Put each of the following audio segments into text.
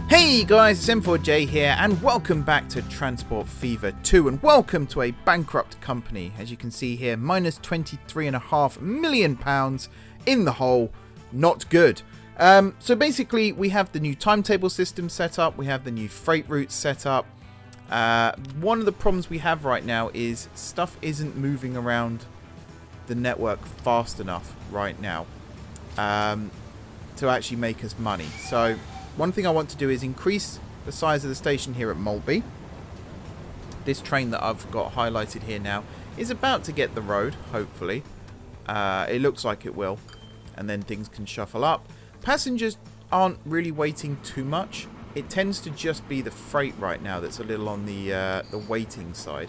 Hey guys, it's M4J here, and welcome back to Transport Fever 2, and welcome to a bankrupt company. As you can see here, minus £23.5 million in the hole. Not good. So basically, we have the new timetable system set up, we have the new freight routes set up. One of the problems we have right now is stuff isn't moving around the network fast enough right now to actually make us money. So one thing I want to do is increase the size of the station here at Maltby. This train that I've got highlighted here now is about to get the road, hopefully. It looks like it will. And then things can shuffle up. Passengers aren't really waiting too much. It tends to just be the freight right now that's a little on the waiting side.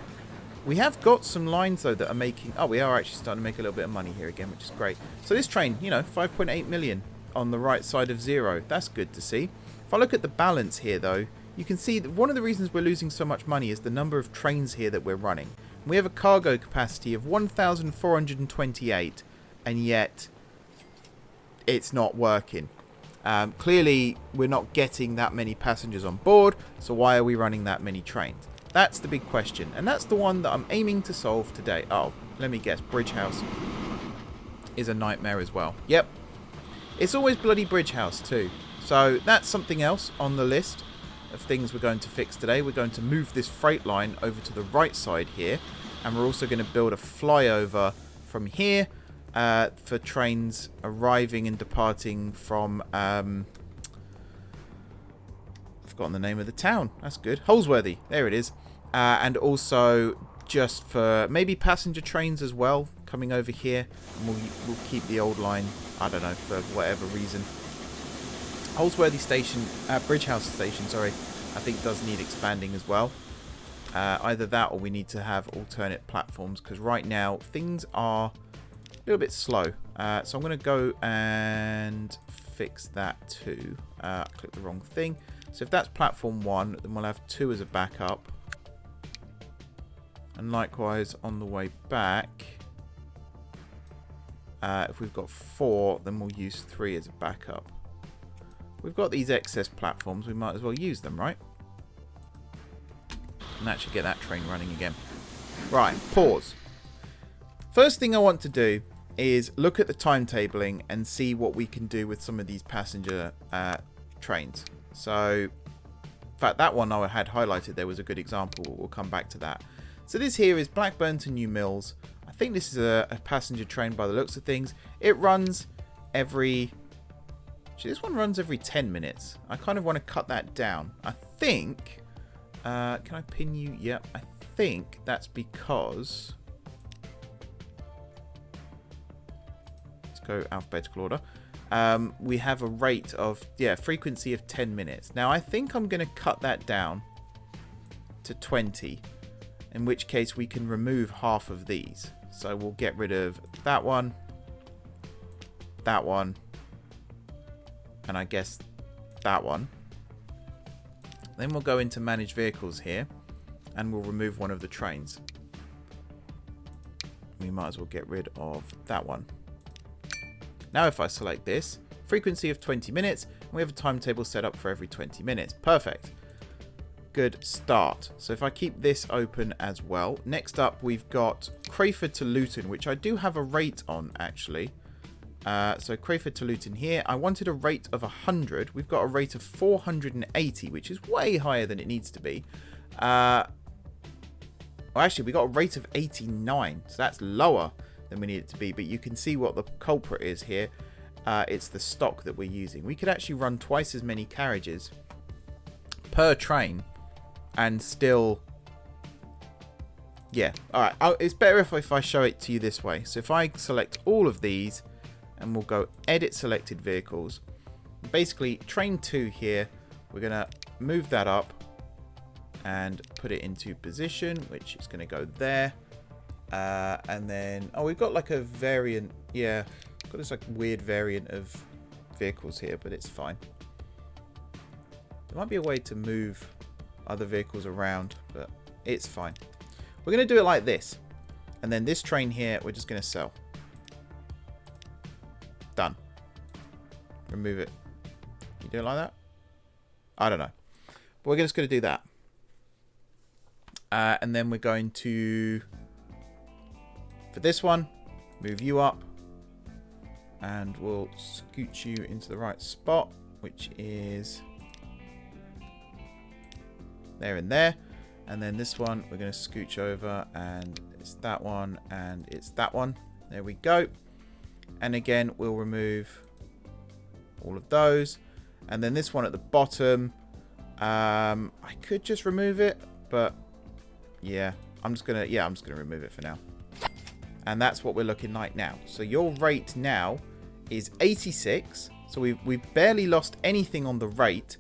We have got some lines, though, that are making... Oh, we are actually starting to make a little bit of money here again, which is great. So this train, you know, 5.8 million on the right side of zero. That's good to see. If I look at the balance here, though, you can see that one of the reasons we're losing so much money is the number of trains here that we're running. We have a cargo capacity of 1,428, and yet it's not working. Clearly, we're not getting that many passengers on board, so why are we running that many trains? That's the big question, and that's the one that I'm aiming to solve today. Oh, let me guess, Bridge House is a nightmare as well. Yep. It's always bloody Bridge House too. So that's something else on the list of things we're going to fix today. We're going to move this freight line over to the right side here. And we're also going to build a flyover from here for trains arriving and departing from... I've forgotten the name of the town. That's good. Holsworthy. There it is. And also just for maybe passenger trains as well coming over here. And we'll keep the old line, I don't know, for whatever reason. Holsworthy Station, Bridge House Station, sorry, I think does need expanding as well. Either that or we need to have alternate platforms, because right now things are a little bit slow. So I'm going to go and fix that too. I clicked the wrong thing. So if that's platform 1, then we'll have 2 as a backup. And likewise on the way back, if we've got 4, then we'll use 3 as a backup. We've got these excess platforms, we might as well use them, right? And that should get that train running again. Right, pause. First thing I want to do is look at the timetabling and see what we can do with some of these passenger trains. So, in fact, that one I had highlighted there was a good example. We'll come back to that. So this here is Blackburn to New Mills. I think this is a passenger train by the looks of things. It runs every... Actually, this one runs every 10 minutes. I kind of want to cut that down. I think... can I pin you? Yeah, I think that's because... Let's go alphabetical order. We have a rate of... Yeah, frequency of 10 minutes. Now, I think I'm going to cut that down to 20. In which case, we can remove half of these. So we'll get rid of that one. That one. And I guess that one. Then we'll go into manage vehicles here. And we'll remove one of the trains. We might as well get rid of that one. Now if I select this, frequency of 20 minutes. And we have a timetable set up for every 20 minutes. Perfect. Good start. So if I keep this open as well. Next up we've got Crayford to Luton, which I do have a rate on actually. So Crayford to Luton here. I wanted a rate of 100. We've got a rate of 480, which is way higher than it needs to be. Well, actually, we got a rate of 89. So that's lower than we need it to be. But you can see what the culprit is here. It's the stock that we're using. We could actually run twice as many carriages per train and still... Yeah. All right. It's better if I show it to you this way. So if I select all of these... And we'll go edit selected vehicles. Basically, train 2 here. We're going to move that up and put it into position, which is going to go there. And then, oh, we've got like a variant. Yeah, got this like weird variant of vehicles here, but it's fine. There might be a way to move other vehicles around, but it's fine. We're going to do it like this. And then this train here, we're just going to sell. Done. Remove it. You do it like that? I don't know. But we're just going to do that. And then we're going to, for this one, move you up. And we'll scoot you into the right spot, which is there and there. And then this one, we're going to scooch over, and it's that one, and it's that one. There we go. And again, we'll remove all of those. And then this one at the bottom, I could just remove it, but yeah, I'm just gonna remove it for now. And that's what we're looking like now. So your rate now is 86. So we've barely lost anything on the rate,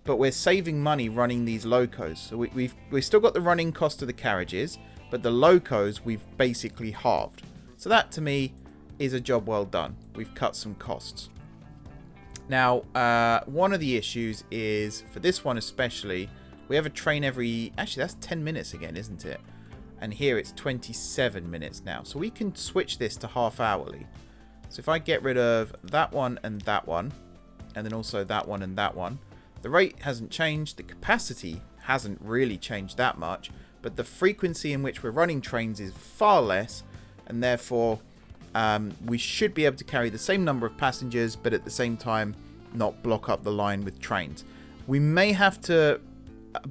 but we're saving money running these locos. So we've still got the running cost of the carriages, but the locos we've basically halved. So that to me is a job well done. We've cut some costs. Now, one of the issues is, for this one especially, we have a train every... Actually, that's 10 minutes again, isn't it? And here it's 27 minutes now. So we can switch this to half hourly. So if I get rid of that one, and then also that one and that one, the rate hasn't changed. The capacity hasn't really changed that much. But the frequency in which we're running trains is far less. And therefore, we should be able to carry the same number of passengers, but at the same time, not block up the line with trains. We may have to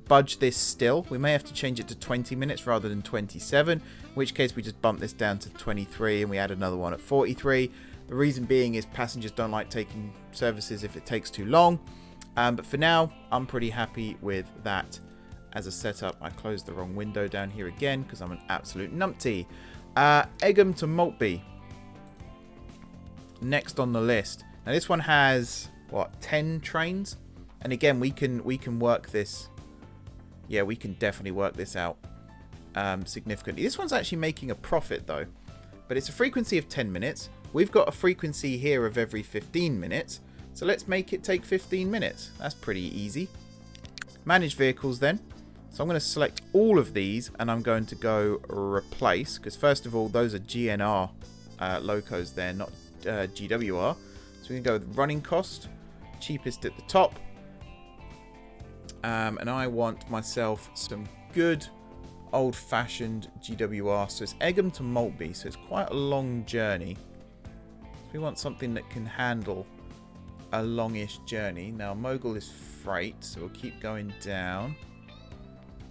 budge this still. We may have to change it to 20 minutes rather than 27, in which case we just bump this down to 23 and we add another one at 43. The reason being is passengers don't like taking services if it takes too long. But for now, I'm pretty happy with that as a setup. I closed the wrong window down here again because I'm an absolute numpty. Egham to Maltby. Next on the list. Now this one has, what, 10 trains? And again, we can work this. Yeah, we can definitely work this out significantly. This one's actually making a profit though. But it's a frequency of 10 minutes. We've got a frequency here of every 15 minutes. So let's make it take 15 minutes. That's pretty easy. Manage vehicles then. So I'm going to select all of these and I'm going to go replace. Because first of all, those are GNR locos there, not GWR. So we can go with running cost. Cheapest at the top. And I want myself some good old-fashioned GWR. So it's Egham to Maltby. So it's quite a long journey. We want something that can handle a longish journey. Now, Mogul is freight, so we'll keep going down.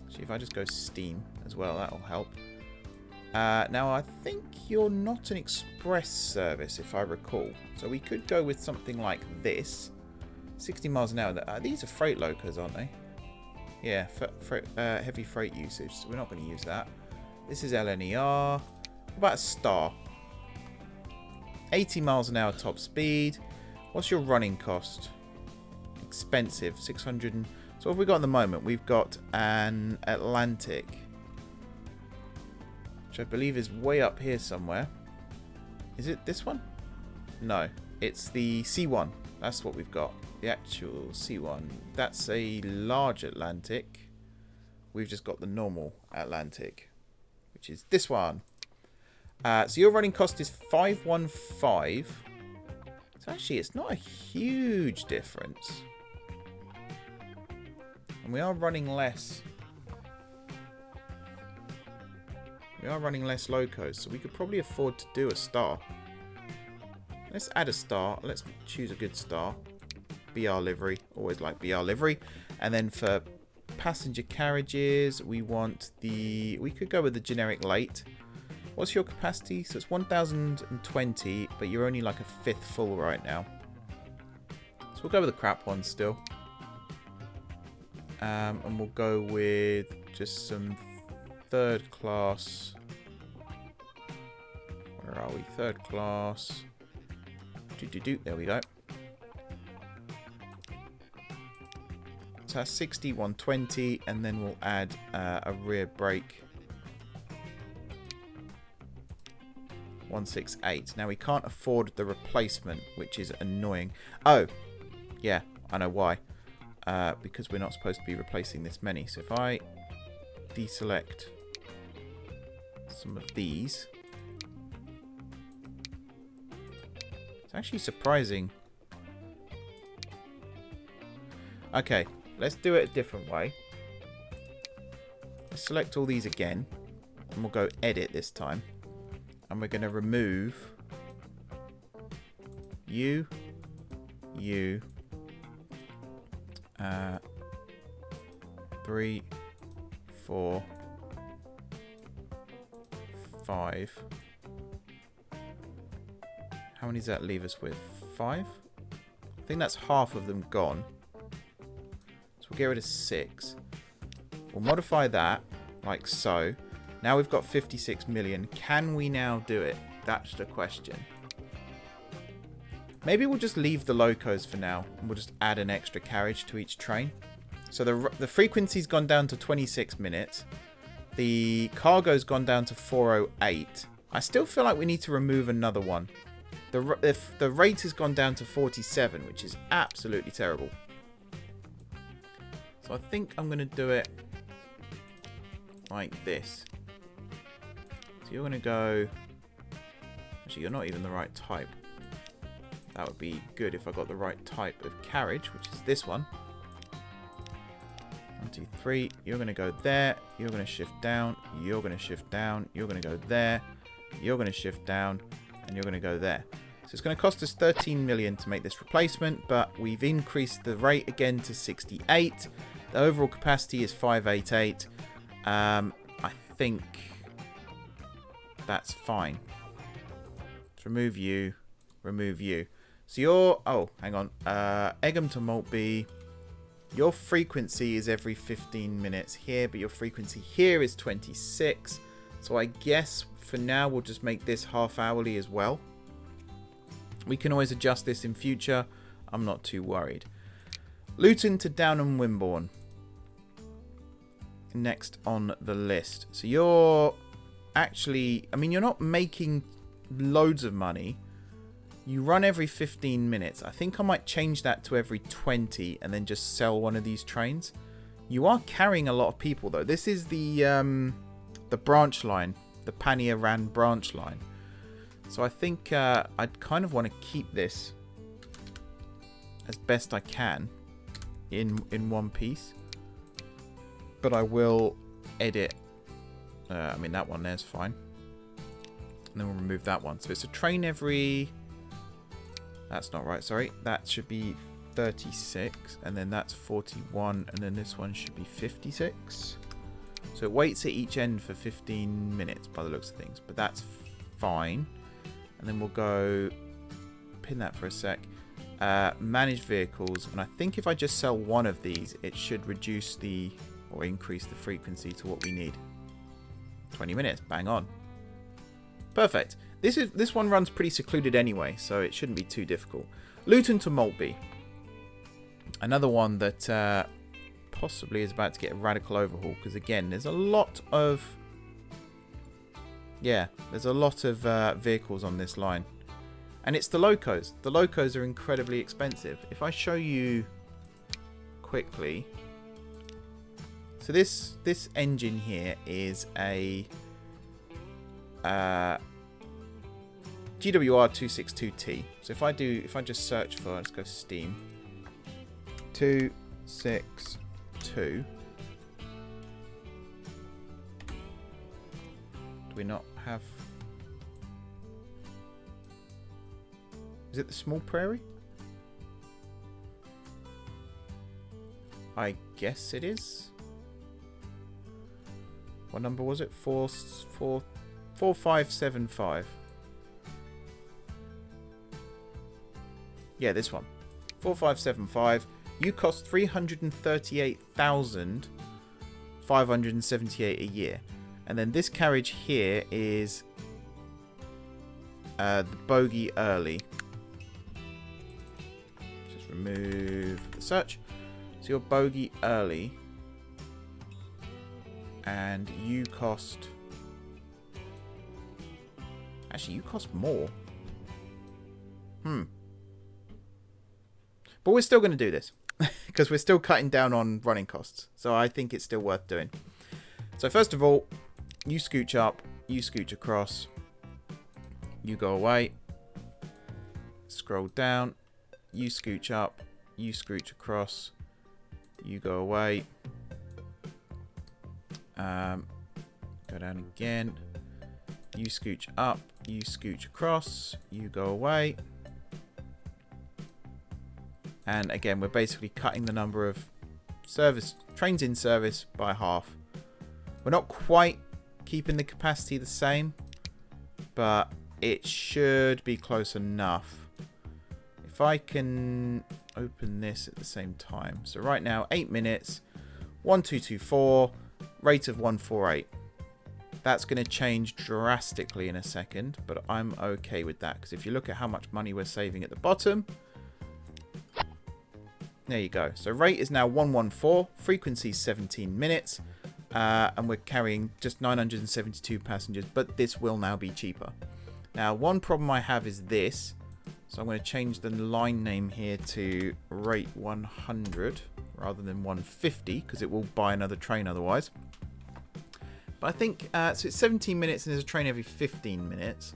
Actually, if I just go steam as well, that'll help. Now, I think you're not an express service, if I recall. So we could go with something like this. 60 miles an hour. These are freight locos, aren't they? Yeah, heavy freight usage. So we're not going to use that. This is LNER. What about a star? 80 miles an hour top speed. What's your running cost? Expensive. 600. So what have we got at the moment? We've got an Atlantic, which I believe is way up here somewhere. Is it this one? No, it's the C1. That's what we've got. The actual C1. That's a large Atlantic. We've just got the normal Atlantic, which is this one. So your running cost is 515. So actually, it's not a huge difference. And we are running less. We are running less locos, so we could probably afford to do a star. Let's add a star. Let's choose a good star. BR livery. Always like BR livery. And then for passenger carriages, we want the... We could go with the generic late. What's your capacity? So it's 1,020, but you're only like a fifth full right now. So we'll go with the crap one still. And we'll go with just some third class. Where are we? Third class. There we go. So that's 60, 120, and then we'll add a rear brake. 168. Now we can't afford the replacement, which is annoying. Oh, yeah, I know why. Because we're not supposed to be replacing this many. So if I deselect some of these, it's actually surprising. Okay, let's do it a different way. Let's select all these again. And we'll go edit this time. And we're going to remove you, 3, 4, 5. How many does that leave us with? 5? I think that's half of them gone. So we'll get rid of 6. We'll modify that like so. Now we've got 56 million. Can we now do it? That's the question. Maybe we'll just leave the locos for now. And we'll just add an extra carriage to each train. So the frequency's gone down to 26 minutes. The cargo's gone down to 408. I still feel like we need to remove another one. The rate has gone down to 47, which is absolutely terrible. So I think I'm going to do it like this. So you're going to go... Actually, you're not even the right type. That would be good if I got the right type of carriage, which is this one. 1, 2, 3. You're going to go there. You're going to shift down. You're going to shift down. You're going to go there. You're going to shift down. And you're going to go there. So it's going to cost us 13 million to make this replacement, but we've increased the rate again to 68. The overall capacity is 588. I think that's fine. Let's remove you. Remove you. So your... Oh, hang on. Egham to Maltby. Your frequency is every 15 minutes here, but your frequency here is 26. So I guess for now we'll just make this half hourly as well. We can always adjust this in future. I'm not too worried. Luton to Downham Wimborne. Next on the list. So you're actually... I mean, you're not making loads of money. You run every 15 minutes. I think I might change that to every 20 and then just sell one of these trains. You are carrying a lot of people, though. This is the branch line. The Pania-Ran branch line. So I think I'd kind of want to keep this as best I can in one piece. But I will edit. I mean, that one there's fine. And then we'll remove that one. So it's a train every... That's not right, sorry. That should be 36. And then that's 41. And then this one should be 56. So it waits at each end for 15 minutes by the looks of things. But that's fine. And then we'll go pin that for a sec. Manage vehicles. And I think if I just sell one of these, it should reduce the... or increase the frequency to what we need. 20 minutes. Bang on. Perfect. This one runs pretty secluded anyway, so it shouldn't be too difficult. Luton to Maltby. Another one that possibly is about to get a radical overhaul, because again, there's a lot of... Yeah, there's a lot of vehicles on this line. And it's the locos. The locos are incredibly expensive. If I show you quickly... So this engine here is a GWR 262T. So if I just search for, let's go Steam, 262. Do we not have? Is it the Small Prairie? I guess it is. What number was it? 4575. Yeah, this one. 4575. You cost 338,578 a year. And then this carriage here is the Bogey Early. Just remove the search. So your Bogey Early. And you cost... Actually, you cost more. But we're still going to do this. Because we're still cutting down on running costs. So I think it's still worth doing. So first of all, you scooch up. You scooch across. You go away. Scroll down. You scooch up. You scooch across. You go away. Go down again. You scooch up. You scooch across. You go away. And again, we're basically cutting the number of trains in service by half. We're not quite keeping the capacity the same, but it should be close enough. If I can open this at the same time. So right now, 8 minutes, 1224, rate of 148. That's going to change drastically in a second, but I'm okay with that, because if you look at how much money we're saving at the bottom, there you go. So rate is now 114, frequency 17 minutes, and we're carrying just 972 passengers, but this will now be cheaper. Now, one problem I have is this. So I'm going to change the line name here to rate 100 rather than 150, because it will buy another train otherwise. But I think, so it's 17 minutes and there's a train every 15 minutes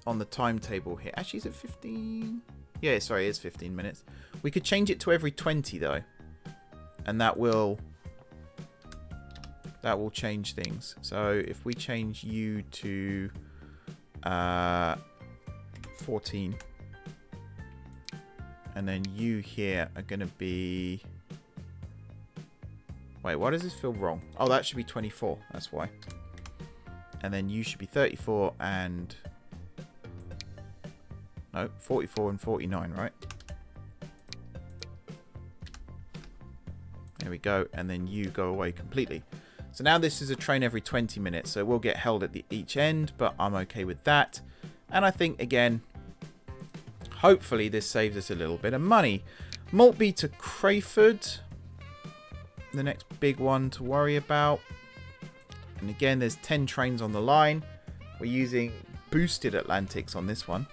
on the timetable here. Actually, is it 15? Yeah, sorry, it's 15 minutes. We could change it to every 20 though. And that will change things. So if we change you to 14, and then you here are going to be... Wait, why does this feel wrong? Oh, that should be 24. That's why. And then you should be 34 and... No, 44 and 49, right? There we go. And then you go away completely. So now this is a train every 20 minutes. So we'll get held at each end, but I'm okay with that. And I think, again, hopefully this saves us a little bit of money. Maltby to Crayford. The next big one to worry about. And again, there's 10 trains on the line. We're using boosted Atlantics on this one.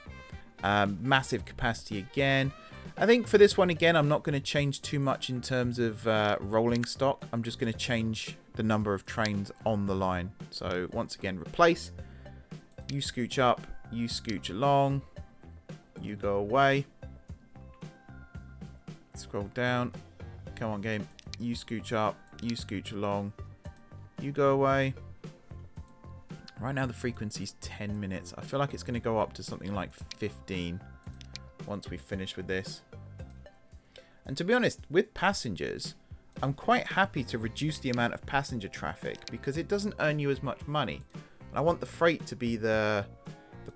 Massive capacity again. I think for this one, again, I'm not going to change too much in terms of rolling stock. I'm just going to change the number of trains on the line. So once again, replace. You scooch up. You scooch along. You go away. Scroll down. Come on, game. You scooch up. You scooch along. You go away. Right now the frequency is 10 minutes. I feel like it's going to go up to something like 15 once we finish with this. And to be honest, with passengers, I'm quite happy to reduce the amount of passenger traffic because it doesn't earn you as much money. And I want the freight to be the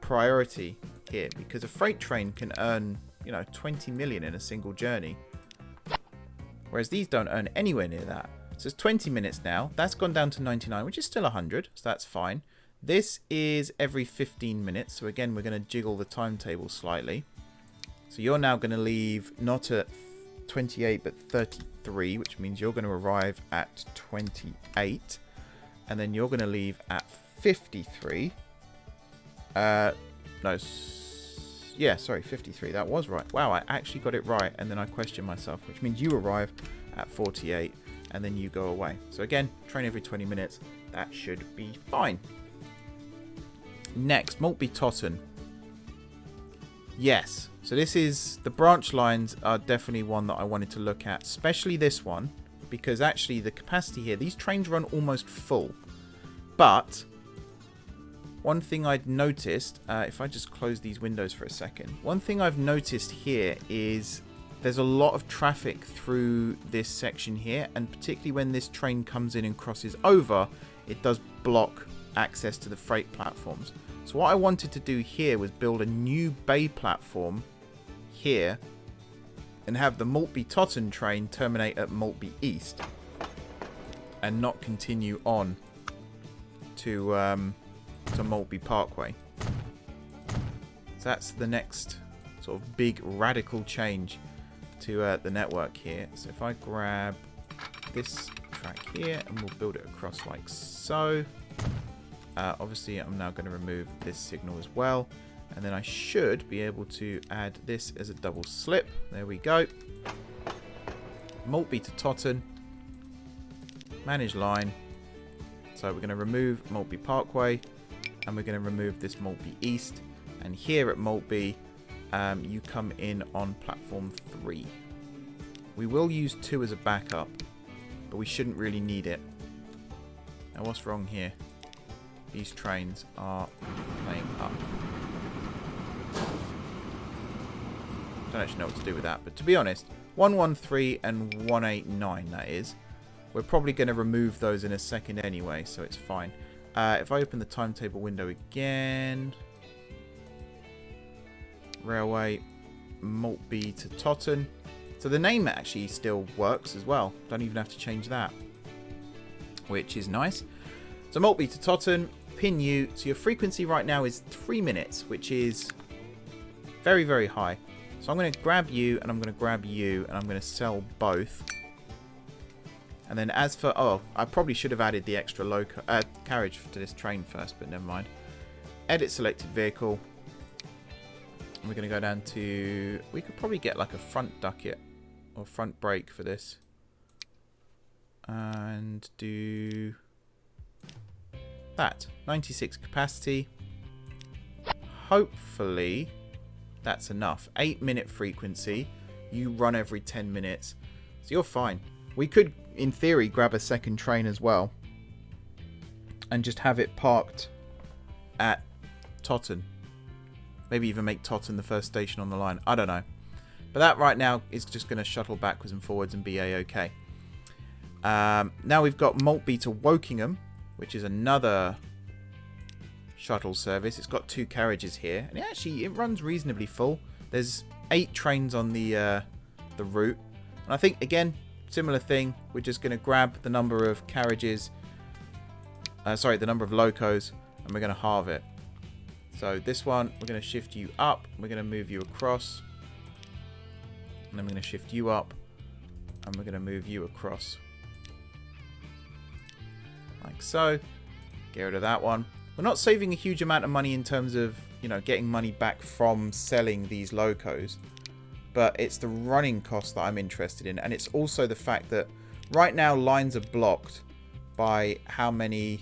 priority here, because a freight train can earn, 20 million in a single journey. Whereas these don't earn anywhere near that. So it's 20 minutes now. That's gone down to 99, which is still 100, so that's fine. This is every 15 minutes. So again, we're going to jiggle the timetable slightly. So you're now going to leave not at 28, but 33, which means you're going to arrive at 28. And then you're going to leave at 53. Yeah, sorry, 53. That was right. Wow, I actually got it right. And then I questioned myself, which means you arrive at 48 and then you go away. So again, train every 20 minutes. That should be fine. Next, Maltby Totton. Yes. So this is, the branch lines are definitely one that I wanted to look at, especially this one, because actually the capacity here, these trains run almost full. But one thing I'd noticed, if I just close these windows for a second, one thing I've noticed here is there's a lot of traffic through this section here, and particularly when this train comes in and crosses over, it does block access to the freight platforms. So what I wanted to do here was build a new bay platform here and have the Maltby Totton train terminate at Maltby East and not continue on to Maltby Parkway. So that's the next sort of big radical change to the network here. So if I grab this track here and we'll build it across like so. Obviously I'm now going to remove this signal as well, and then I should be able to add this as a double slip. There we go. Maltby to Totton, manage line. So we're going to remove Maltby Parkway and we're going to remove this Maltby East, and here at Maltby you come in on platform 3. We will use 2 as a backup, but we shouldn't really need it. Now, what's wrong here? These trains are playing up. Don't actually know what to do with that, but to be honest, 113 and 189, that is. We're probably going to remove those in a second anyway, so it's fine. If I open the timetable window again... Railway, Maltby to Totton. So the name actually still works as well. Don't even have to change that, which is nice. So Maltby to Totton, pin you. So your frequency right now is 3 minutes, which is very, very high. So I'm going to grab you, and I'm going to grab you, and I'm going to sell both. And then as for... Oh, I probably should have added the extra loco carriage to this train first, but never mind. Edit selected vehicle. And we're going to go down to... We could probably get like a front ducket or front brake for this. And do... that. 96 capacity. Hopefully... that's enough. 8-minute frequency. You run every 10 minutes. So you're fine. We could, in theory, grab a second train as well. And just have it parked at Totton. Maybe even make Totton the first station on the line. I don't know. But that right now is just going to shuttle backwards and forwards and be a-okay. Now we've got Maltby to Wokingham, which is another... shuttle service. It's got 2 carriages here, and it runs reasonably full. There's 8 trains on the route, and I think again similar thing. We're just going to grab the number of carriages, the number of locos, and we're going to halve it. So this one, we're going to shift you up. We're going to move you across, and then we're going to shift you up, and we're going to move you across, like so. Get rid of that one. We're not saving a huge amount of money in terms of, you know, getting money back from selling these locos. But it's the running cost that I'm interested in. And it's also the fact that right now lines are blocked by how many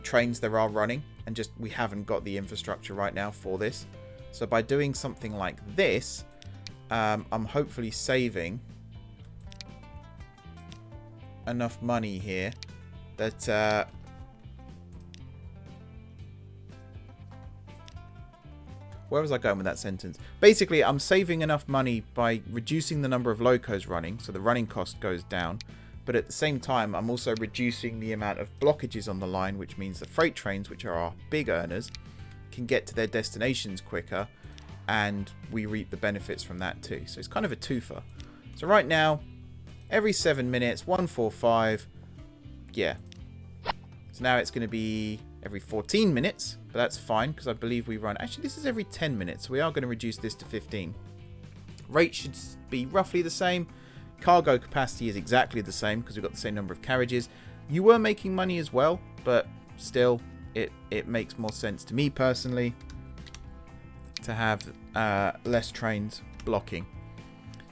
trains there are running. And just we haven't got the infrastructure right now for this. So by doing something like this, I'm hopefully saving enough money here that... where was I going with that sentence? Basically, I'm saving enough money by reducing the number of locos running, so the running cost goes down. But at the same time, I'm also reducing the amount of blockages on the line, which means the freight trains, which are our big earners, can get to their destinations quicker, and we reap the benefits from that too. So it's kind of a twofer. So right now, every 7 minutes, 145, yeah. So now it's going to be every 14 minutes, but that's fine because I believe we run... Actually, this is every 10 minutes, so we are going to reduce this to 15. Rate should be roughly the same. Cargo capacity is exactly the same because we've got the same number of carriages. You were making money as well, but still, it makes more sense to me personally to have less trains blocking.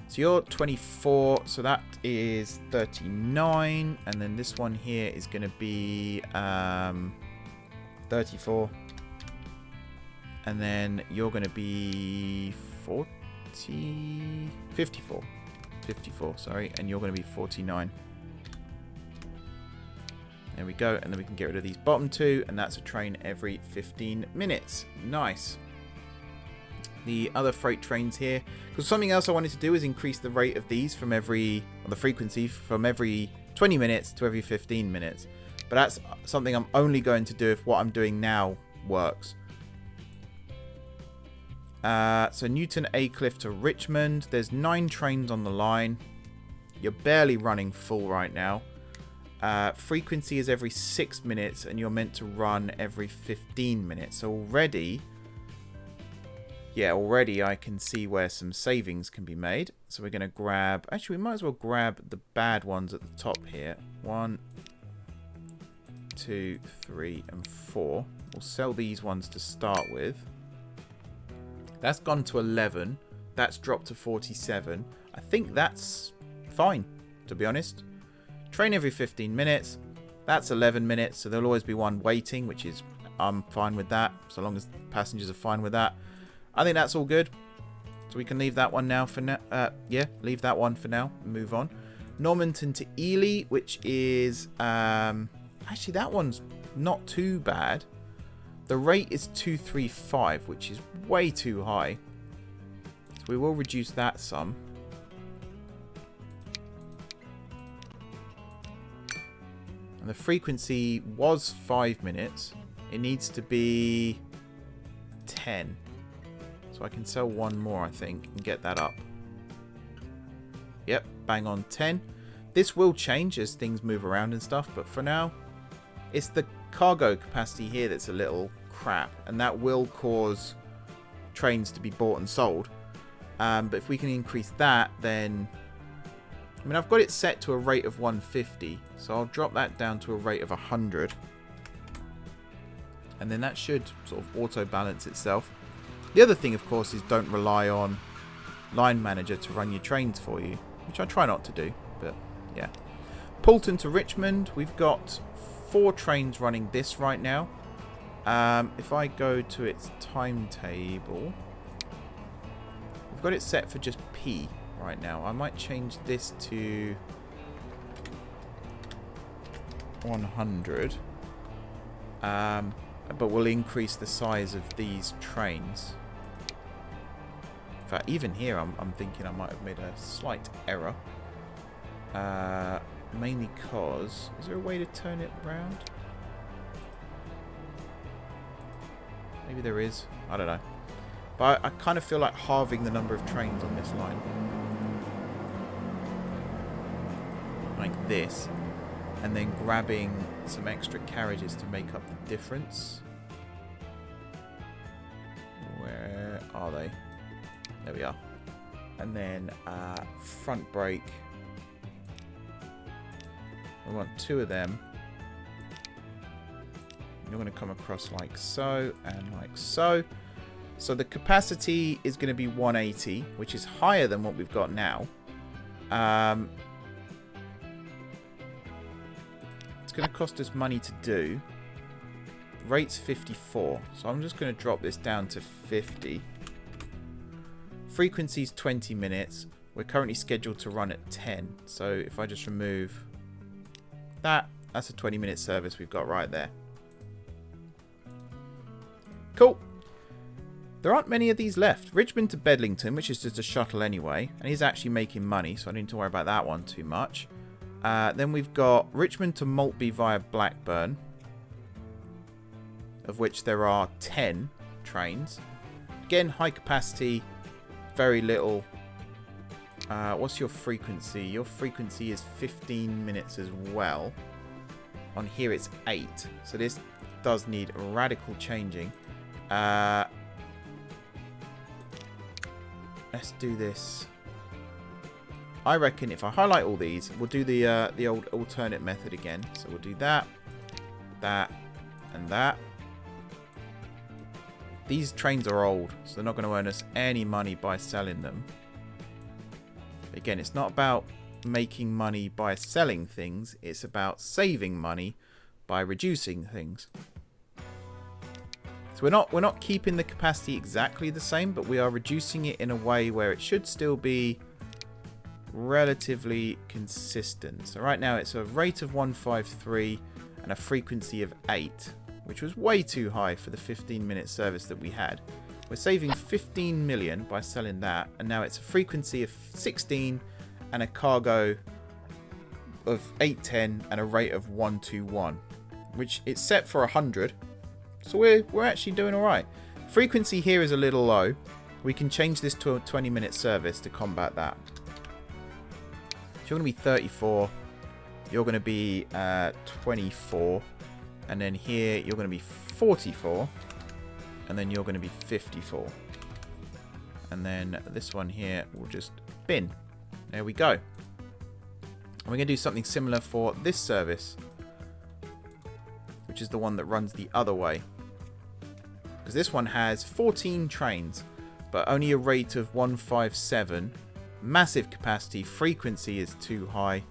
So you're 24, so that is 39, and then this one here is going to be 34, and then you're going to be 54, sorry, and you're going to be 49. There we go, and then we can get rid of these bottom 2, and that's a train every 15 minutes. Nice. The other freight trains here, because something else I wanted to do is increase the rate of these from the frequency from every 20 minutes to every 15 minutes. But that's something I'm only going to do if what I'm doing now works. So Newton Aycliffe to Richmond. There's 9 trains on the line. You're barely running full right now. Frequency is every 6 minutes, and you're meant to run every 15 minutes. So already I can see where some savings can be made. So we're going to grab... Actually, we might as well grab the bad ones at the top here. 1, 2, 3, and 4. We'll sell these ones to start with. That's gone to 11. That's dropped to 47. I think that's fine, to be honest. Train every 15 minutes. That's 11 minutes, so there'll always be one waiting, which is... I'm fine with that, so long as passengers are fine with that. I think that's all good. So we can leave that one now for now. Yeah, leave that one for now. Move on. Normanton to Ely, which is... actually, that one's not too bad. The rate is 235, which is way too high. So we will reduce that some. And the frequency was 5 minutes. It needs to be 10. So I can sell one more, I think, and get that up. Yep, bang on 10. This will change as things move around and stuff, but for now, it's the cargo capacity here that's a little crap, and that will cause trains to be bought and sold. But if we can increase that, then... I mean, I've got it set to a rate of 150, so I'll drop that down to a rate of 100. And then that should sort of auto-balance itself. The other thing, of course, is don't rely on Line Manager to run your trains for you, which I try not to do, but yeah. Poulton to Richmond, we've got 4 trains running this right now. If I go to its timetable, we've got it set for just P right now. I might change this to 100. But we'll increase the size of these trains. In fact, even here, I'm thinking I might have made a slight error. Mainly because... Is there a way to turn it round? Maybe there is. I don't know. But I kind of feel like halving the number of trains on this line. Like this. And then grabbing some extra carriages to make up the difference. Where are they? There we are. And then front brake. We want 2 of them. You're going to come across like so and like so. So the capacity is going to be 180, which is higher than what we've got now. It's going to cost us money to do. Rate's 54, so I'm just going to drop this down to 50. Frequency's 20 minutes. We're currently scheduled to run at 10. So if I just remove that, that's a 20-minute service we've got right there. Cool. There aren't many of these left. Richmond to Bedlington, which is just a shuttle anyway, and he's actually making money, so I don't need to worry about that one too much. Then we've got Richmond to Maltby via Blackburn, of which there are 10 trains. Again, high capacity, very little. What's your frequency? Your frequency is 15 minutes as well. On here it's 8, so this does need radical changing. Let's do this. I reckon if I highlight all these, we'll do the old alternate method again. So we'll do that, that, and that. These trains are old, so they're not going to earn us any money by selling them. Again, it's not about making money by selling things. It's about saving money by reducing things. So we're not keeping the capacity exactly the same, but we are reducing it in a way where it should still be relatively consistent. So right now it's a rate of 153 and a frequency of 8, which was way too high for the 15-minute service that we had. We're saving 15 million by selling that, and now it's a frequency of 16 and a cargo of 810 and a rate of 121, which it's set for 100. So we're actually doing all right. Frequency here is a little low. We can change this to a 20-minute service to combat that. So you're going to be 34. You're going to be 24. And then here you're going to be 44. And then you're going to be 54. And then this one here will just bin. There we go. And we're going to do something similar for this service, which is the one that runs the other way. Because this one has 14 trains, but only a rate of 157. Massive capacity. Frequency is too high.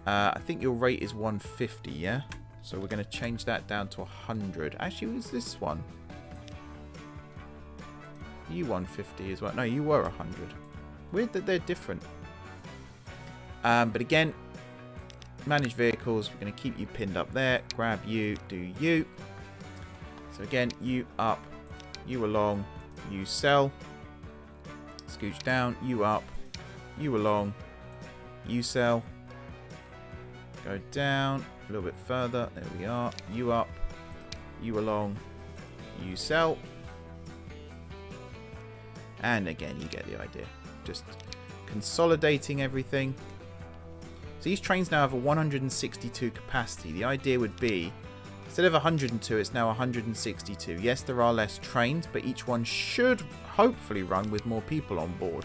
I think your rate is 150, yeah? So we're going to change that down to 100. Actually, what's this one? You 150 as well. No, you were 100. Weird that they're different. But again, manage vehicles. We're going to keep you pinned up there. Grab you, do you. So again, you up, you along, you sell. Scooch down, you up, you along, you sell. Go down a little bit further. There we are. You up, you along, you sell. And again, you get the idea. Just consolidating everything. So these trains now have a 162 capacity. The idea would be, instead of 102, it's now 162. Yes, there are less trains, but each one should hopefully run with more people on board.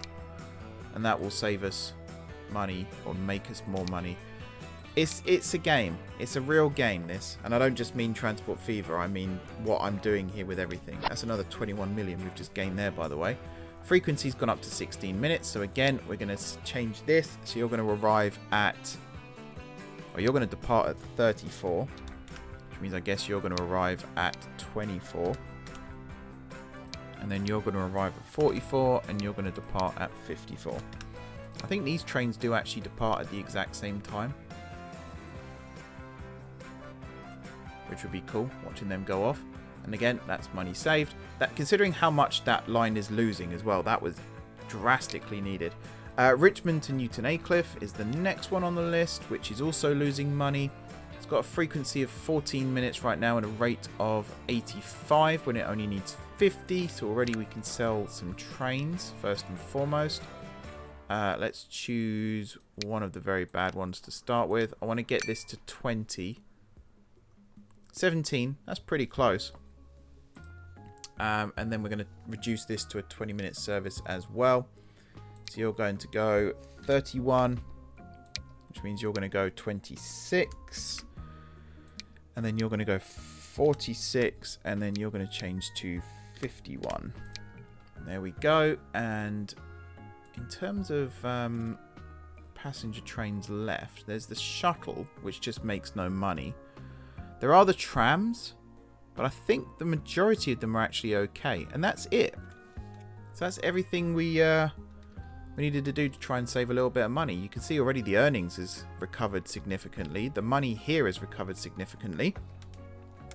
And that will save us money, or make us more money. It's a game. It's a real game, this. And I don't just mean Transport Fever. I mean what I'm doing here with everything. That's another 21 million we've just gained there, by the way. Frequency's gone up to 16 minutes. So again, we're going to change this. So you're going to arrive at... Or you're going to depart at 34. Which means I guess you're going to arrive at 24. And then you're going to arrive at 44. And you're going to depart at 54. I think these trains do actually depart at the exact same time. Which would be cool, watching them go off. And again, that's money saved. That, considering how much that line is losing as well, that was drastically needed. Richmond to Newton Aycliffe is the next one on the list, which is also losing money. It's got a frequency of 14 minutes right now and a rate of 85 when it only needs 50. So already we can sell some trains, first and foremost. Let's choose one of the very bad ones to start with. I want to get this to 20. 17, that's pretty close. And then we're going to reduce this to a 20-minute service as well. So you're going to go 31, which means you're going to go 26. And then you're going to go 46, and then you're going to change to 51. There we go. And in terms of passenger trains left, there's the shuttle, which just makes no money. There are the trams, but I think the majority of them are actually okay. And that's it. So that's everything we needed to do to try and save a little bit of money. You can see already the earnings has recovered significantly. The money here has recovered significantly.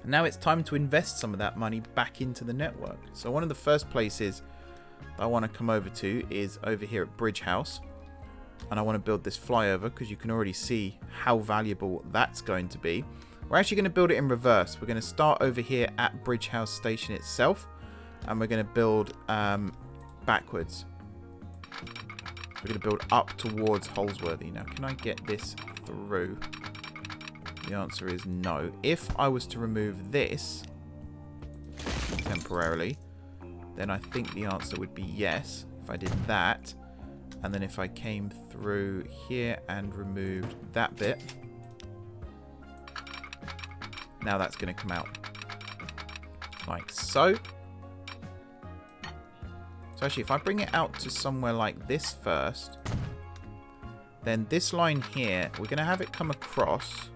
And now it's time to invest some of that money back into the network. So one of the first places I want to come over to is over here at Bridge House. And I want to build this flyover because you can already see how valuable that's going to be. We're actually going to build it in reverse. We're going to start over here at Bridge House Station itself. And we're going to build backwards. We're going to build up towards Holsworthy. Now, can I get this through? The answer is no. If I was to remove this temporarily, then I think the answer would be yes. If I did that, and then if I came through here and removed that bit, now that's going to come out like so. So actually, if I bring it out to somewhere like this first, then this line here, we're going to have it come across.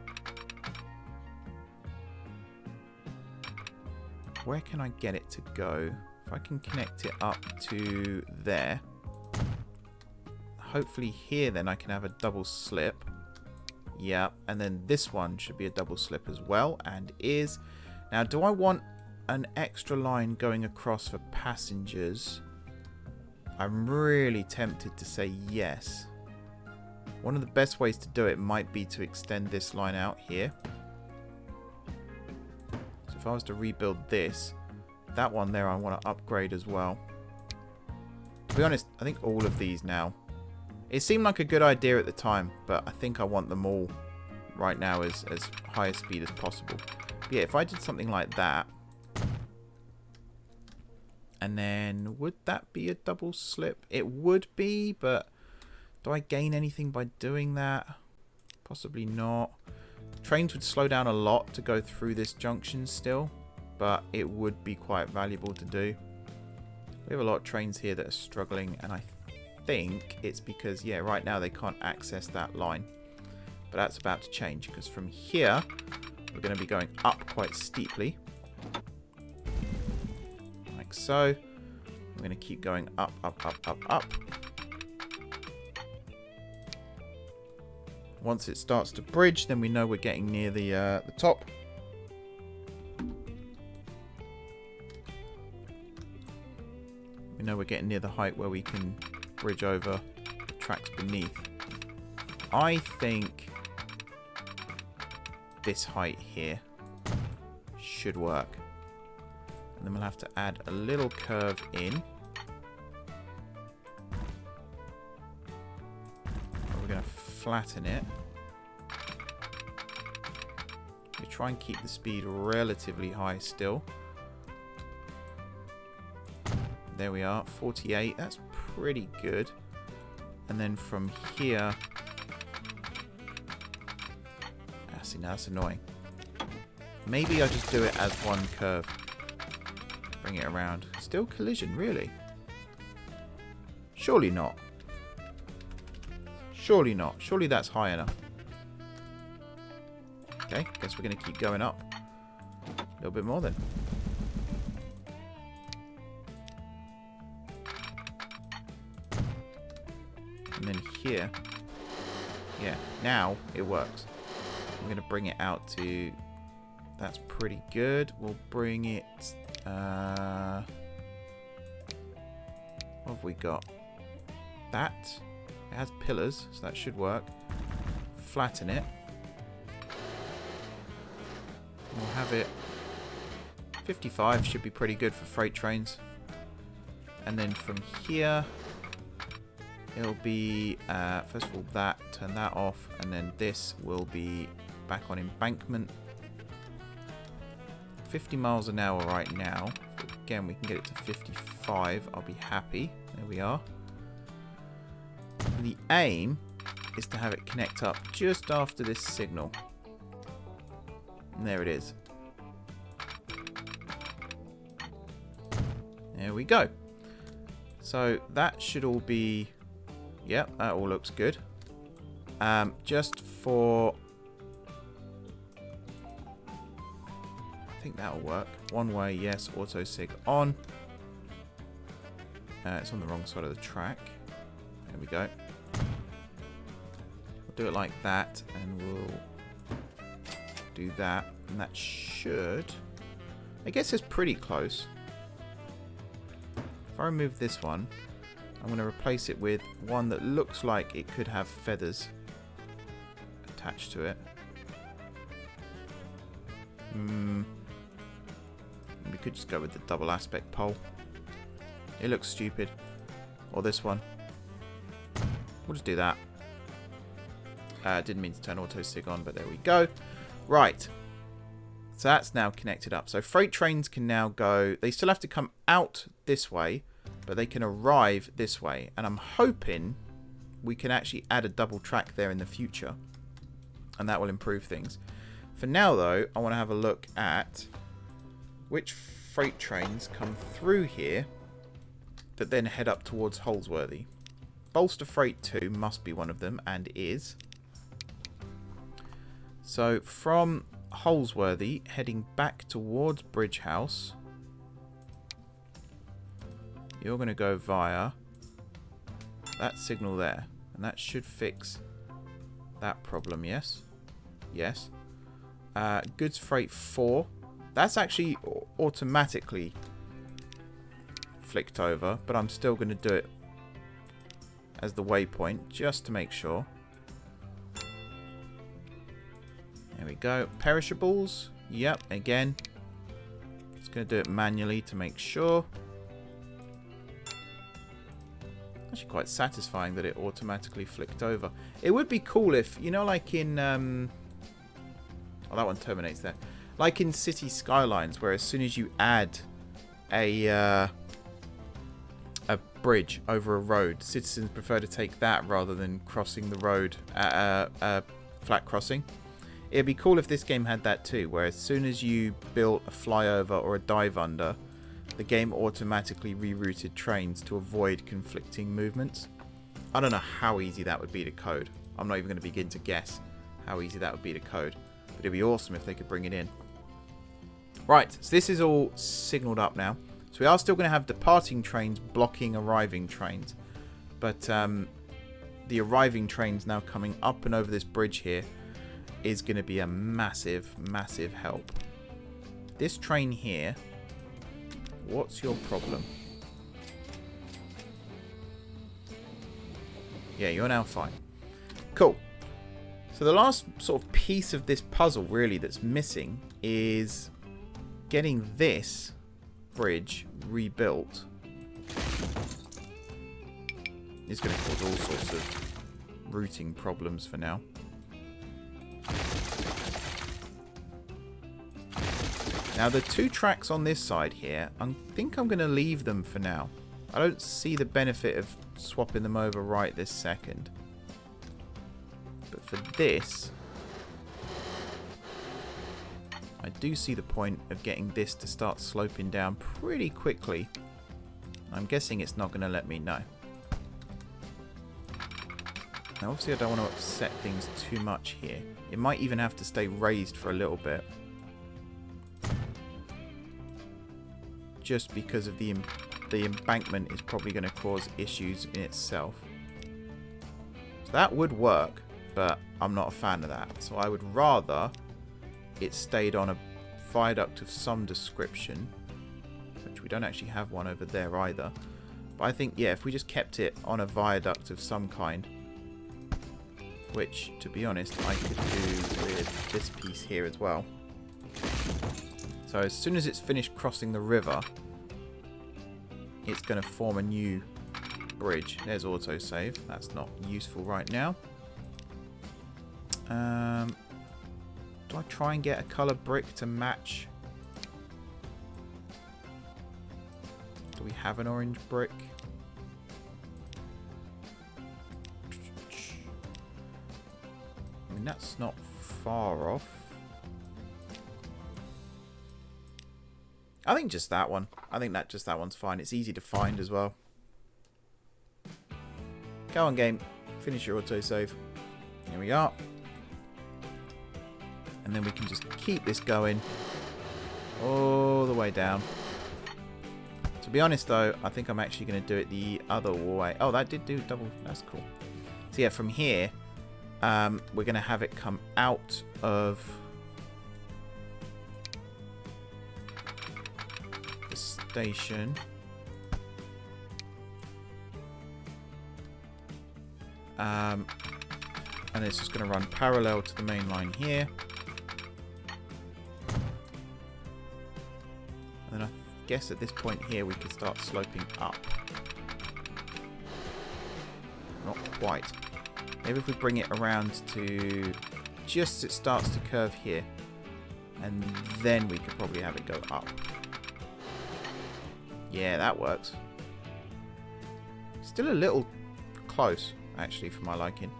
Where can I get it to go? If I can connect it up to there. Hopefully here then I can have a double slip. Yeah, and then this one should be a double slip as well, and is. Now, do I want an extra line going across for passengers? I'm really tempted to say yes. One of the best ways to do it might be to extend this line out here. So if I was to rebuild this, that one there I want to upgrade as well. To be honest, I think all of these now. It seemed like a good idea at the time, but I think I want them all right now as high a speed as possible. But yeah, if I did something like that, and then would that be a double slip? It would be, but do I gain anything by doing that? Possibly not. Trains would slow down a lot to go through this junction still, but it would be quite valuable to do. We have a lot of trains here that are struggling, and I think it's because, yeah, right now they can't access that line. But that's about to change, because from here, we're going to be going up quite steeply. Like so. We're We're going to keep going up, up, up, up, up. Once it starts to bridge, then we know we're getting near the top. We know we're getting near the height where we can bridge over the tracks beneath. I think this height here should work. And then we'll have to add a little curve in. We're going to flatten it. We try and keep the speed relatively high still. There we are, 48. That's pretty good. And then from here... see, now that's annoying. Maybe I just do it as one curve. Bring it around. Still collision, really? Surely not. Surely not. Surely that's high enough. Okay, guess we're going to keep going up. A little bit more then. And then here. Yeah, now it works. I'm going to bring it out to... That's pretty good. We'll bring it... what have we got? That. It has pillars, so that should work. Flatten it. We'll have it... 55 should be pretty good for freight trains. And then from here... It'll be... first of all, that. Turn that off. And then this will be back on embankment. 50 miles an hour right now. Again, we can get it to 55. I'll be happy. There we are. And the aim is to have it connect up just after this signal. And there it is. There we go. So that should all be... Yep, that all looks good. Just for... I think that'll work. One way, yes. Auto sig on. It's on the wrong side of the track. There we go. We'll do it like that, and we'll do that. And that should... I guess it's pretty close. If I remove this one, I'm going to replace it with one that looks like it could have feathers attached to it. We could just go with the double aspect pole. It looks stupid. Or this one. We'll just do that. Didn't mean to turn auto sig on, but there we go. Right. So that's now connected up. So freight trains can now go... They still have to come out this way, but they can arrive this way. And I'm hoping we can actually add a double track there in the future. And that will improve things. For now, though, I want to have a look at which freight trains come through here that then head up towards Holsworthy. Bolster Freight 2 must be one of them, and is. So from Holsworthy, heading back towards Bridge House, you're going to go via that signal there. And that should fix that problem, yes? Yes. Goods Freight 4. That's actually automatically flicked over, but I'm still going to do it as the waypoint, just to make sure. There we go. Perishables. Yep, again. Just going to do it manually to make sure. Actually quite satisfying that it automatically flicked over. It would be cool if, you know, like in... oh, that one terminates there. Like in City Skylines, where as soon as you add a bridge over a road, citizens prefer to take that rather than crossing the road at a flat crossing. It'd be cool if this game had that too, where as soon as you built a flyover or a dive under, the game automatically rerouted trains to avoid conflicting movements. I don't know how easy that would be to code. I'm not even going to begin to guess how easy that would be to code. But it'd be awesome if they could bring it in. Right, so this is all signaled up now. So we are still going to have departing trains blocking arriving trains. But the arriving trains now coming up and over this bridge here is going to be a massive, massive help. This train here, what's your problem? Yeah, you're now fine. Cool. So the last sort of piece of this puzzle really that's missing is getting this bridge rebuilt. It's going to cause all sorts of routing problems for now. Now the 2 tracks on this side here, I think I'm going to leave them for now. I don't see the benefit of swapping them over right this second. But for this, I do see the point of getting this to start sloping down pretty quickly. I'm guessing it's not going to let me know. Now obviously I don't want to upset things too much here. It might even have to stay raised for a little bit. Just because of the embankment is probably going to cause issues in itself. So that would work, but I'm not a fan of that. So I would rather it stayed on a viaduct of some description, which we don't actually have one over there either. But I think, yeah, if we just kept it on a viaduct of some kind, which, to be honest, I could do with this piece here as well. So as soon as it's finished crossing the river, it's going to form a new bridge. There's autosave. That's not useful right now. Do I try and get a colour brick to match? Do we have an orange brick? I mean, that's not far off. I think just that one. I think that just that one's fine. It's easy to find as well. Go on, game. Finish your autosave. Here we are. And then we can just keep this going all the way down. To be honest, though, I think I'm actually going to do it the other way. Oh, that did do double. That's cool. So, yeah, from here, we're going to have it come out of the station. And it's just going to run parallel to the main line here. And then I guess at this point here we could start sloping up. Not quite. Maybe if we bring it around to just as it starts to curve here. And then we could probably have it go up. Yeah, that works. Still a little close, actually, for my liking.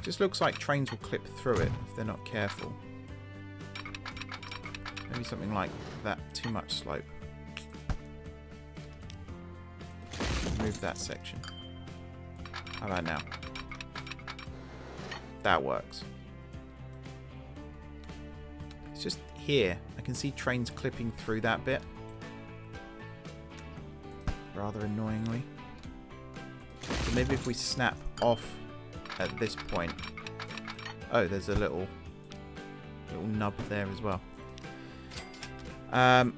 Just looks like trains will clip through it if they're not careful. Maybe something like that. Too much slope. Move that section. How about now? That works. It's just here. I can see trains clipping through that bit. Rather annoyingly. So maybe if we snap off at this point. Oh, there's a little nub there as well. So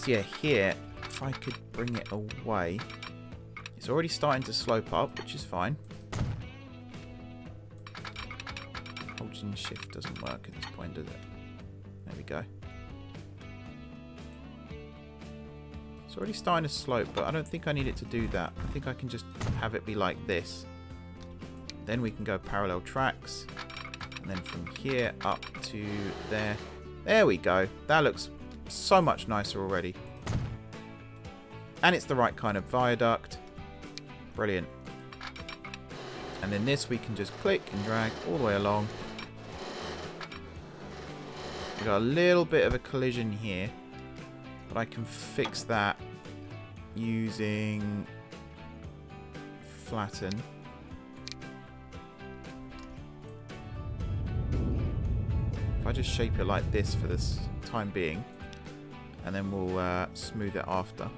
yeah, here, if I could bring it away. It's already starting to slope up, which is fine. Holding shift doesn't work at this point, does it? There we go. It's already starting to slope, but I don't think I need it to do that. I think I can just have it be like this. Then we can go parallel tracks. And then from here up to there. There we go. That looks so much nicer already. And it's the right kind of viaduct. Brilliant. And then this we can just click and drag all the way along. We've got a little bit of a collision here. But I can fix that using flatten. If I just shape it like this for this time being, and then we'll smooth it after.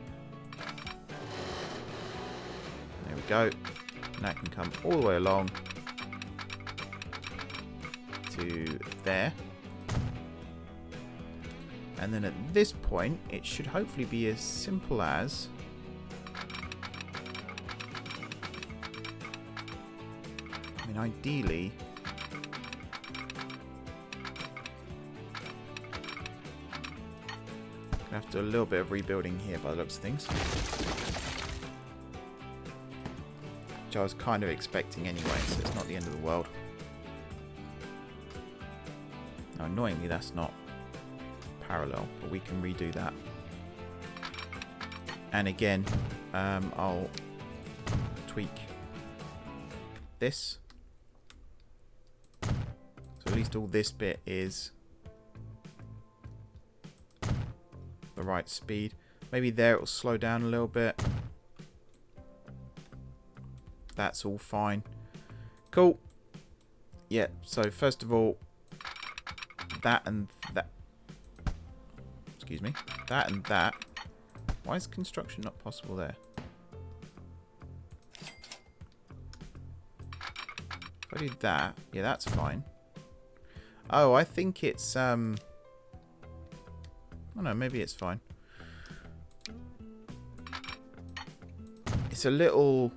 There we go. And that can come all the way along to there. And then at this point, it should hopefully be as simple as... I mean, ideally... Gonna have to do a little bit of rebuilding here by the looks of things. Which I was kind of expecting anyway, so it's not the end of the world. Now, annoyingly, that's not parallel, but we can redo that. And again, I'll tweak this. So at least all this bit is the right speed. Maybe there it will slow down a little bit. That's all fine. Cool. Yeah, so first of all, that and that. Excuse me. That and that. Why is construction not possible there? If I do that, yeah, that's fine. Oh, I think it's oh no, maybe it's fine. It's a little...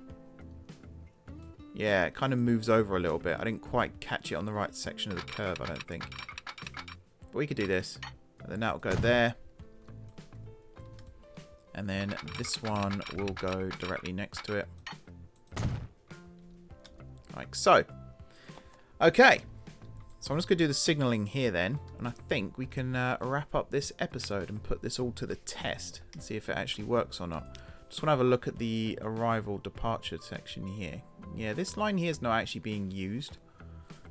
Yeah, it kind of moves over a little bit. I didn't quite catch it on the right section of the curve, I don't think. But we could do this. And then that will go there. And then this one will go directly next to it. Like so. Okay. So I'm just going to do the signaling here then. And I think we can wrap up this episode and put this all to the test. And see if it actually works or not. Just want to have a look at the arrival departure section here. Yeah, this line here is not actually being used.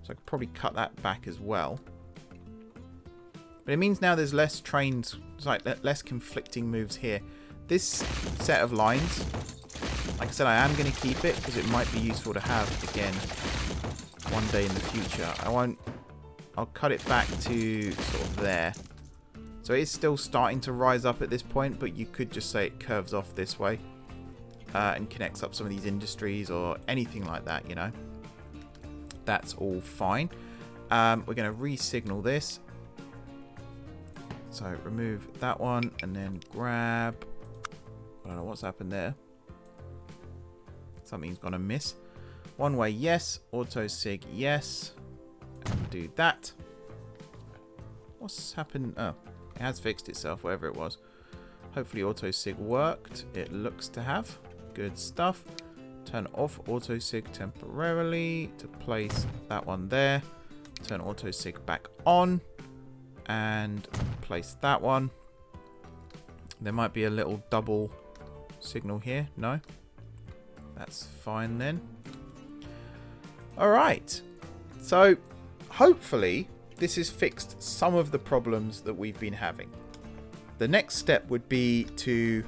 So I could probably cut that back as well. But it means now there's less trains, it's like less conflicting moves here. This set of lines, like I said, I am going to keep it because it might be useful to have again one day in the future. I'll cut it back to sort of there. So it's still starting to rise up at this point, but you could just say it curves off this way and connects up some of these industries or anything like that, you know. That's all fine. We're going to re-signal this. So remove that one and then grab... I don't know what's happened there. Something's gone amiss. One way, yes. Auto sig, yes. And do that. What's happened? Oh, it has fixed itself, whatever it was. Hopefully auto sig worked. It looks to have. Good stuff. Turn off auto sig temporarily to place that one there. Turn auto sig back on. And place that one. There might be a little double signal here. No? That's fine then. Alright. So, hopefully, this has fixed some of the problems that we've been having. The next step would be to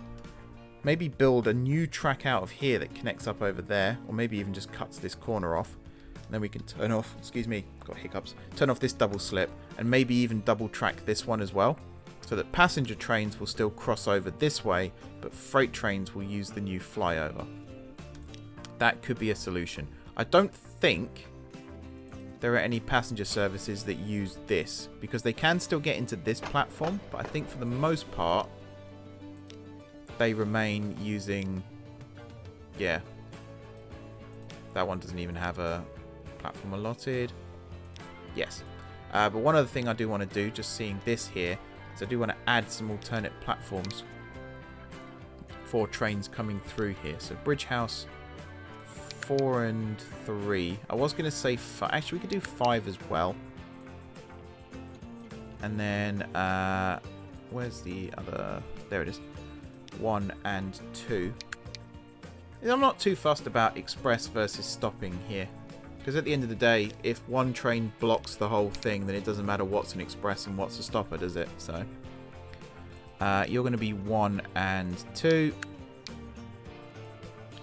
maybe build a new track out of here that connects up over there. Or maybe even just cuts this corner off. And then we can turn off, excuse me, got hiccups. Turn off this double slip. And maybe even double track this one as well. So that passenger trains will still cross over this way, but freight trains will use the new flyover. That could be a solution. I don't think there are any passenger services that use this, because they can still get into this platform, but I think for the most part, they remain using, yeah, that one doesn't even have a platform allotted. Yes. But one other thing I do want to do, just seeing this here, is I do want to add some alternate platforms for trains coming through here. So Bridge House 4 and 3. I was going to say 5. Actually, we could do 5 as well. And then, where's the other? There it is. 1 and 2. I'm not too fussed about express versus stopping here. Because at the end of the day, if one train blocks the whole thing, then it doesn't matter what's an express and what's a stopper, does it? So, you're going to be 1 and 2.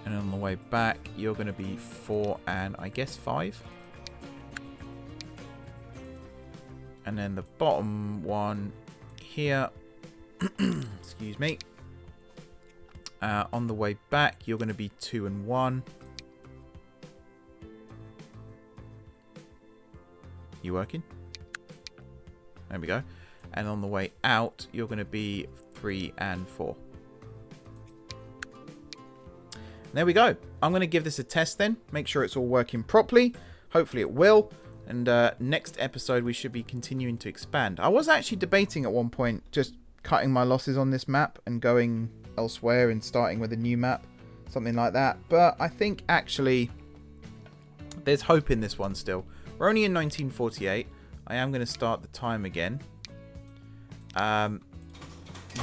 And on the way back, you're going to be 4 and, I guess, 5. And then the bottom one here Excuse me. On the way back, you're going to be 2 and 1. You working? There we go. And on the way out, you're going to be 3 and 4. There we go. I'm going to give this a test then. Make sure it's all working properly. Hopefully it will. And next episode, we should be continuing to expand. I was actually debating at one point just cutting my losses on this map and going elsewhere and starting with a new map. Something like that. But I think actually there's hope in this one still. We're only in 1948. I am going to start the time again.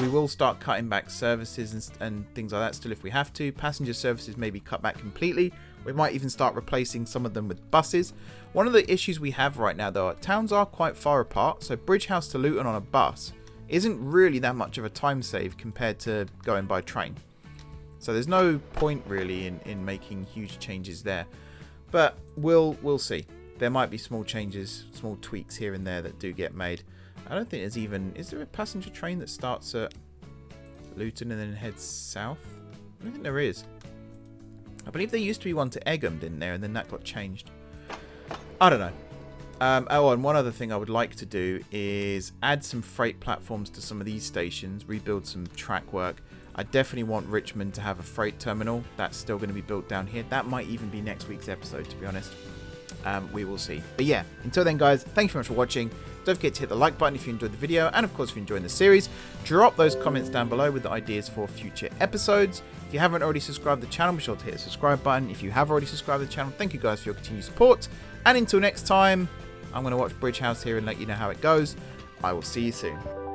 We will start cutting back services and things like that still if we have to. Passenger services may be cut back completely. We might even start replacing some of them with buses. One of the issues we have right now, though, towns are quite far apart. So Bridge House to Luton on a bus isn't really that much of a time save compared to going by train. So there's no point really in making huge changes there. But we'll see. There might be small changes, small tweaks here and there that do get made. I don't think there's even... Is there a passenger train that starts at Luton and then heads south? I don't think there is. I believe there used to be one to Egham, didn't there? And then that got changed. I don't know. Oh, and one other thing I would like to do is add some freight platforms to some of these stations. Rebuild some track work. I definitely want Richmond to have a freight terminal. That's still going to be built down here. That might even be next week's episode, to be honest. We will see. But yeah, until then, guys, thank you very much for watching. Don't forget to hit the like button if you enjoyed the video, and of course if you're enjoying the series. Drop those comments down below with the ideas for future episodes. If you haven't already subscribed to the channel, be sure to hit the subscribe button. If you have already subscribed to the channel, thank you guys for your continued support. And until next time, I'm going to watch Bridge House here and let you know how it goes. I will see you soon.